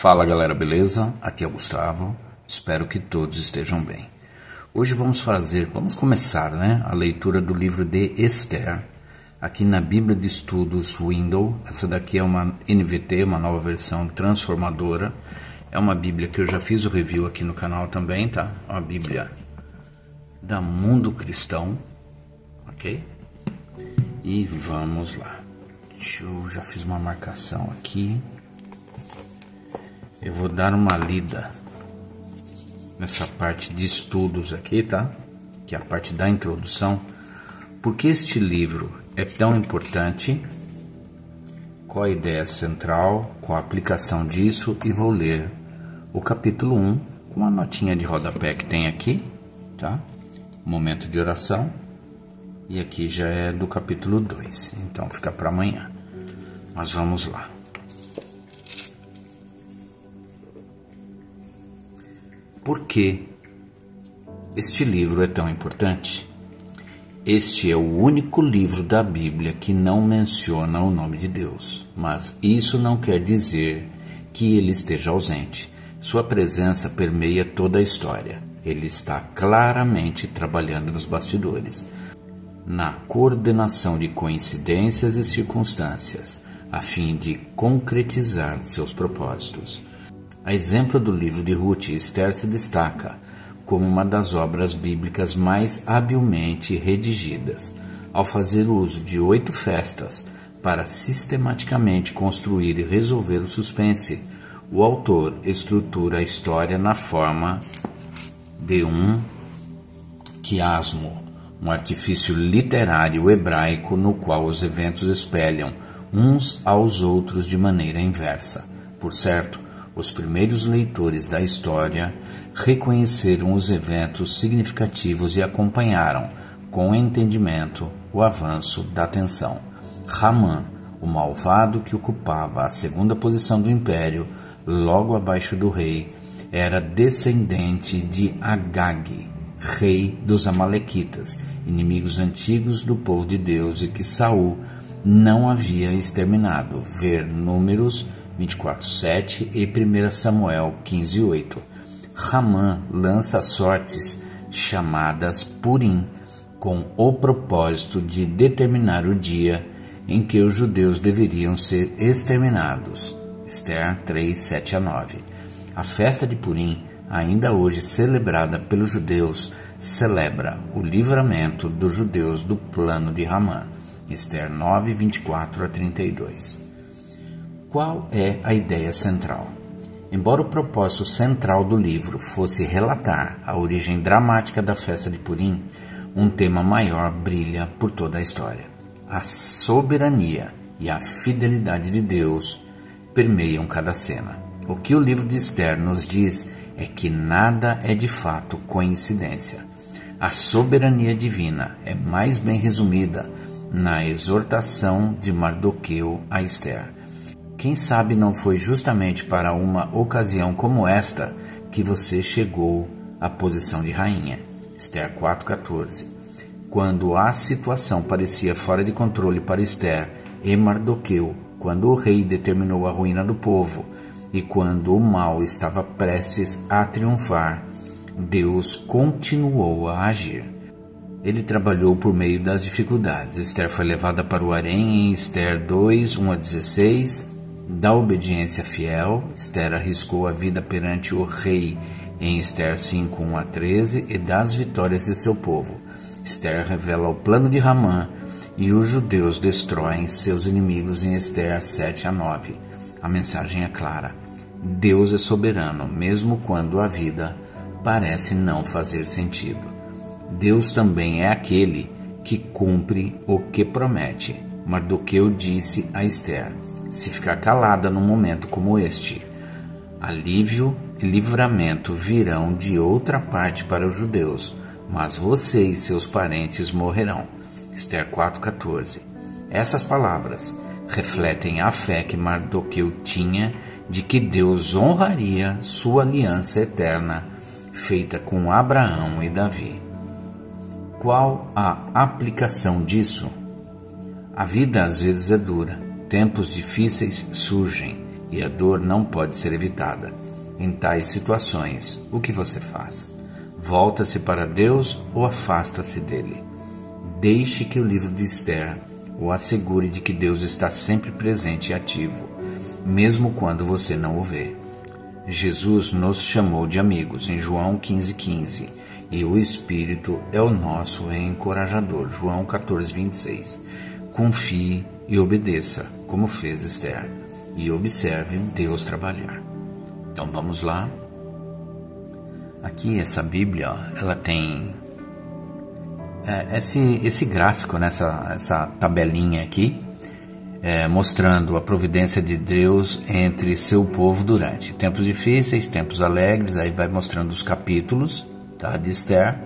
Fala galera, beleza? Aqui é o Gustavo, espero que todos estejam bem. Hoje vamos começar a leitura do livro de Esther, aqui na Bíblia de Estudos Windows. Essa daqui é uma NVT, uma nova versão transformadora. É uma Bíblia que eu já fiz o review aqui no canal também, tá? Uma Bíblia da Mundo Cristão, ok? E vamos lá. Eu já fiz uma marcação aqui. Eu vou dar uma lida nessa parte de estudos aqui, tá? Que é a parte da introdução. Por que este livro é tão importante? Qual a ideia central? Qual a aplicação disso? E vou ler o capítulo 1 com a notinha de rodapé que tem aqui, tá? Momento de oração. E aqui já é do capítulo 2, então fica para amanhã. Mas vamos lá. Por que este livro é tão importante? Este é o único livro da Bíblia que não menciona o nome de Deus, mas isso não quer dizer que ele esteja ausente. Sua presença permeia toda a história. Ele está claramente trabalhando nos bastidores, na coordenação de coincidências e circunstâncias, a fim de concretizar seus propósitos. A exemplo do livro de Ruth, Esther se destaca como uma das obras bíblicas mais habilmente redigidas, ao fazer uso de 8 festas para sistematicamente construir e resolver o suspense. O autor estrutura a história na forma de um quiasmo, um artifício literário hebraico no qual os eventos espelham uns aos outros de maneira inversa. Por certo, os primeiros leitores da história reconheceram os eventos significativos e acompanharam, com entendimento, o avanço da tensão. Ramã, o malvado que ocupava a segunda posição do império, logo abaixo do rei, era descendente de Agag, rei dos Amalequitas, inimigos antigos do povo de Deus e que Saul não havia exterminado. Ver Números 24:7 e 1 Samuel 15:8. Ramã lança sortes chamadas Purim, com o propósito de determinar o dia em que os judeus deveriam ser exterminados. Esther 3:7-9. A festa de Purim, ainda hoje celebrada pelos judeus, celebra o livramento dos judeus do plano de Ramã. Esther 9:24-32. Qual é a ideia central? Embora o propósito central do livro fosse relatar a origem dramática da festa de Purim, um tema maior brilha por toda a história. A soberania e a fidelidade de Deus permeiam cada cena. O que o livro de Esther nos diz é que nada é de fato coincidência. A soberania divina é mais bem resumida na exortação de Mardoqueu a Esther. Quem sabe não foi justamente para uma ocasião como esta que você chegou à posição de rainha. Esther 4:14. Quando a situação parecia fora de controle para Esther e Mardoqueu, quando o rei determinou a ruína do povo e quando o mal estava prestes a triunfar, Deus continuou a agir. Ele trabalhou por meio das dificuldades. Esther foi levada para o harém em Esther 2:1-16. Da obediência fiel, Esther arriscou a vida perante o rei em Esther 5:1-13 e das vitórias de seu povo. Esther revela o plano de Ramã e os judeus destroem seus inimigos em Esther 7-9. A mensagem é clara: Deus é soberano, mesmo quando a vida parece não fazer sentido. Deus também é aquele que cumpre o que promete. Mardoqueu disse a Esther: se ficar calada num momento como este, alívio e livramento virão de outra parte para os judeus, mas você e seus parentes morrerão. Esther 4:14. Essas palavras refletem a fé que Mardoqueu tinha de que Deus honraria sua aliança eterna feita com Abraão e Davi. Qual a aplicação disso? A vida às vezes é dura. Tempos difíceis surgem e a dor não pode ser evitada. Em tais situações, o que você faz? Volta-se para Deus ou afasta-se dele? Deixe que o livro de Esther o assegure de que Deus está sempre presente e ativo, mesmo quando você não o vê. Jesus nos chamou de amigos em João 15,15, e o Espírito é o nosso encorajador, João 14,26. Confie e obedeça, como fez Esther, e observe Deus trabalhar. Então vamos lá. Aqui essa Bíblia, ela tem esse gráfico, essa tabelinha aqui, mostrando a providência de Deus entre seu povo durante tempos difíceis, tempos alegres. Aí vai mostrando os capítulos, tá, de Esther,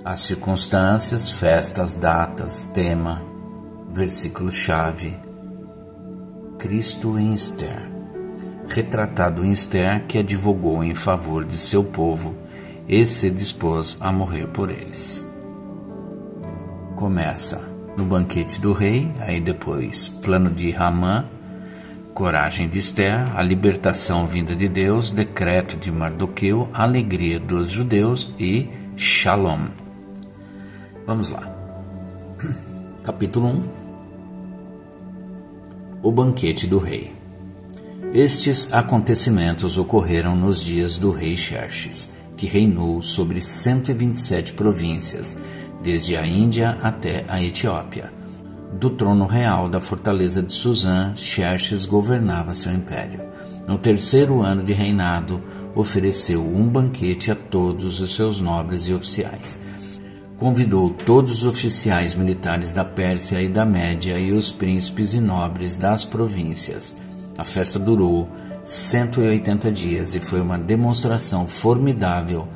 as circunstâncias, festas, datas, tema, versículo-chave. Cristo em Esther, retratado em Esther, que advogou em favor de seu povo e se dispôs a morrer por eles. Começa no banquete do rei, aí depois plano de Ramã, coragem de Esther, a libertação vinda de Deus, decreto de Mardoqueu, alegria dos judeus e Shalom. Vamos lá. Capítulo 1. O banquete do rei. Estes acontecimentos ocorreram nos dias do rei Xerxes, que reinou sobre 127 províncias, desde a Índia até a Etiópia. Do trono real da fortaleza de Suzã, Xerxes governava seu império. No terceiro ano de reinado, ofereceu um banquete a todos os seus nobres e oficiais. Convidou todos os oficiais militares da Pérsia e da Média e os príncipes e nobres das províncias. A festa durou 180 dias e foi uma demonstração formidável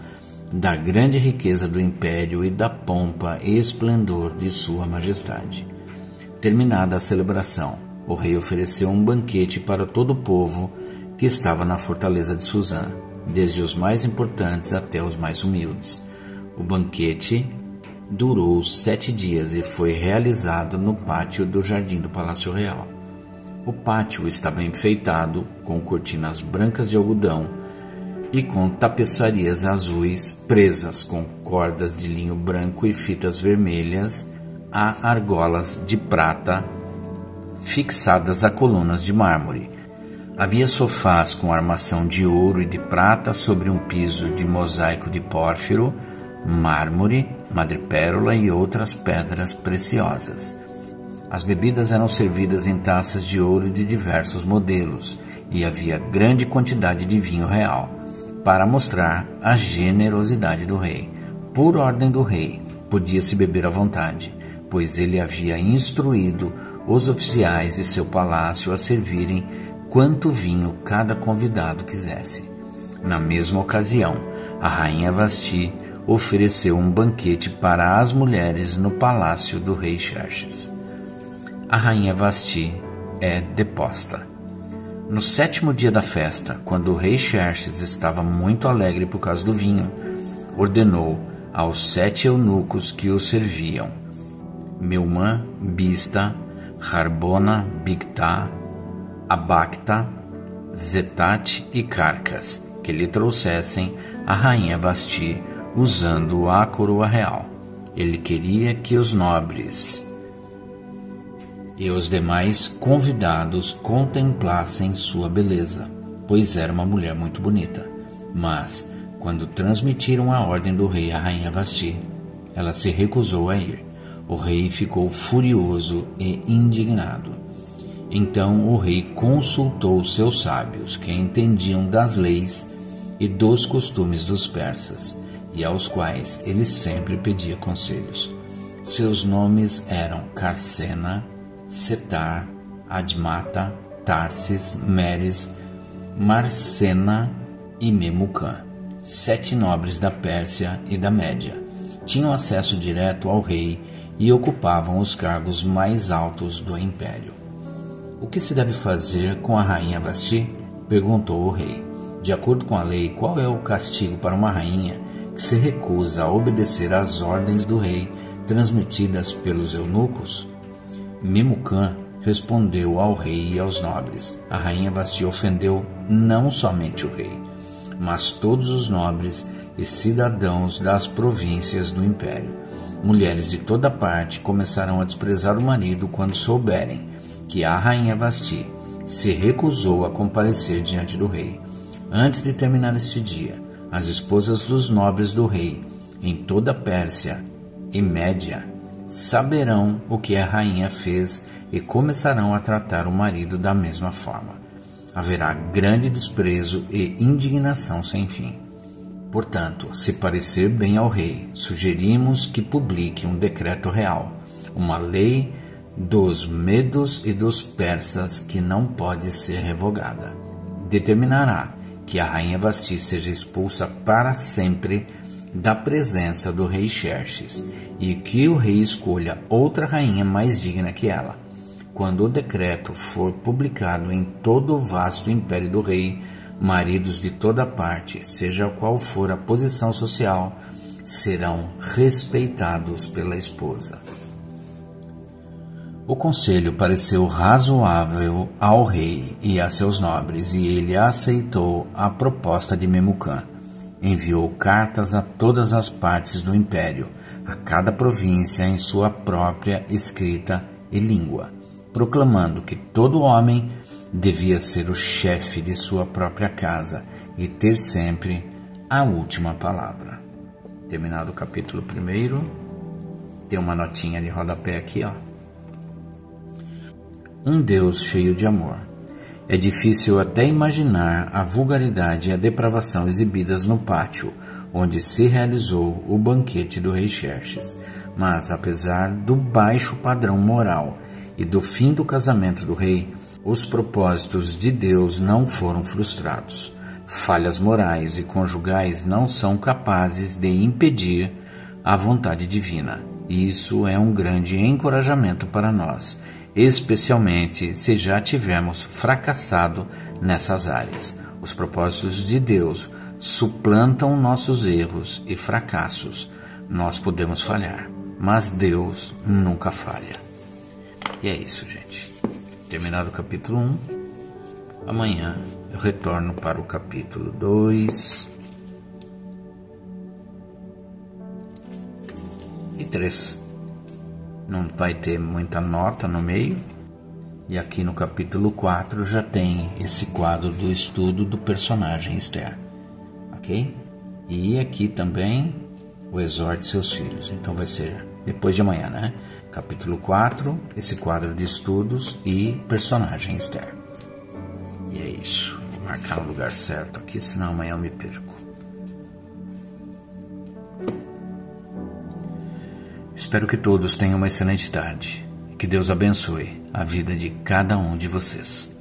da grande riqueza do império e da pompa e esplendor de sua majestade. Terminada a celebração, o rei ofereceu um banquete para todo o povo que estava na fortaleza de Suzã, desde os mais importantes até os mais humildes. O banquete durou 7 dias e foi realizado no pátio do jardim do Palácio Real. O pátio estava enfeitado com cortinas brancas de algodão e com tapeçarias azuis presas com cordas de linho branco e fitas vermelhas a argolas de prata fixadas a colunas de mármore. Havia sofás com armação de ouro e de prata sobre um piso de mosaico de pórfiro, mármore, madrepérola e outras pedras preciosas. As bebidas eram servidas em taças de ouro de diversos modelos e havia grande quantidade de vinho real, para mostrar a generosidade do rei. Por ordem do rei, podia-se beber à vontade, pois ele havia instruído os oficiais de seu palácio a servirem quanto vinho cada convidado quisesse. Na mesma ocasião, a rainha Vasti ofereceu um banquete para as mulheres no palácio do rei Xerxes. A rainha Vasti é deposta. No 7º dia da festa, quando o rei Xerxes estava muito alegre por causa do vinho, ordenou aos 7 eunucos que o serviam, Meumã, Bista, Harbona, Bigtá, Abacta, Zetate e Carcas, que lhe trouxessem a rainha Vasti usando a coroa real. Ele queria que os nobres e os demais convidados contemplassem sua beleza, pois era uma mulher muito bonita. Mas, quando transmitiram a ordem do rei à rainha Vasti, ela se recusou a ir. O rei ficou furioso e indignado. Então o rei consultou seus sábios, que entendiam das leis e dos costumes dos persas, e aos quais ele sempre pedia conselhos. Seus nomes eram Carsena, Setar, Admata, Tarsis, Meres, Marcena e Memucã, 7 nobres da Pérsia e da Média. Tinham acesso direto ao rei e ocupavam os cargos mais altos do império. O que se deve fazer com a rainha Vasti? Perguntou o rei. De acordo com a lei, qual é o castigo para uma rainha que se recusa a obedecer às ordens do rei transmitidas pelos eunucos? Memucã respondeu ao rei e aos nobres. A rainha Vasti ofendeu não somente o rei, mas todos os nobres e cidadãos das províncias do império. Mulheres de toda parte começaram a desprezar o marido quando souberem que a rainha Vasti se recusou a comparecer diante do rei. Antes de terminar este dia, as esposas dos nobres do rei em toda a Pérsia e Média saberão o que a rainha fez e começarão a tratar o marido da mesma forma. Haverá grande desprezo e indignação sem fim. Portanto, se parecer bem ao rei, sugerimos que publique um decreto real, uma lei dos medos e dos persas que não pode ser revogada. Determinará que a rainha Vasti seja expulsa para sempre da presença do rei Xerxes e que o rei escolha outra rainha mais digna que ela. Quando o decreto for publicado em todo o vasto império do rei, maridos de toda parte, seja qual for a posição social, serão respeitados pela esposa. O conselho pareceu razoável ao rei e a seus nobres, e ele aceitou a proposta de Memucã. Enviou cartas a todas as partes do império, a cada província em sua própria escrita e língua, proclamando que todo homem devia ser o chefe de sua própria casa e ter sempre a última palavra. Terminado o capítulo 1, tem uma notinha de rodapé aqui, ó. Um Deus cheio de amor. É difícil até imaginar a vulgaridade e a depravação exibidas no pátio onde se realizou o banquete do rei Xerxes, mas apesar do baixo padrão moral e do fim do casamento do rei, os propósitos de Deus não foram frustrados. Falhas morais e conjugais não são capazes de impedir a vontade divina. E isso é um grande encorajamento para nós, especialmente se já tivermos fracassado nessas áreas. Os propósitos de Deus suplantam nossos erros e fracassos. Nós podemos falhar, mas Deus nunca falha. E é isso, gente. Terminado o capítulo 1, amanhã eu retorno para o capítulo 2 e 3. Não vai ter muita nota no meio. E aqui no capítulo 4 já tem esse quadro do estudo do personagem Esther. Ok? E aqui também o exorte seus filhos. Então vai ser depois de amanhã, né? Capítulo 4, esse quadro de estudos e personagem Esther. E é isso. Vou marcar o lugar certo aqui, senão amanhã eu me perco. Espero que todos tenham uma excelente tarde. Que Deus abençoe a vida de cada um de vocês.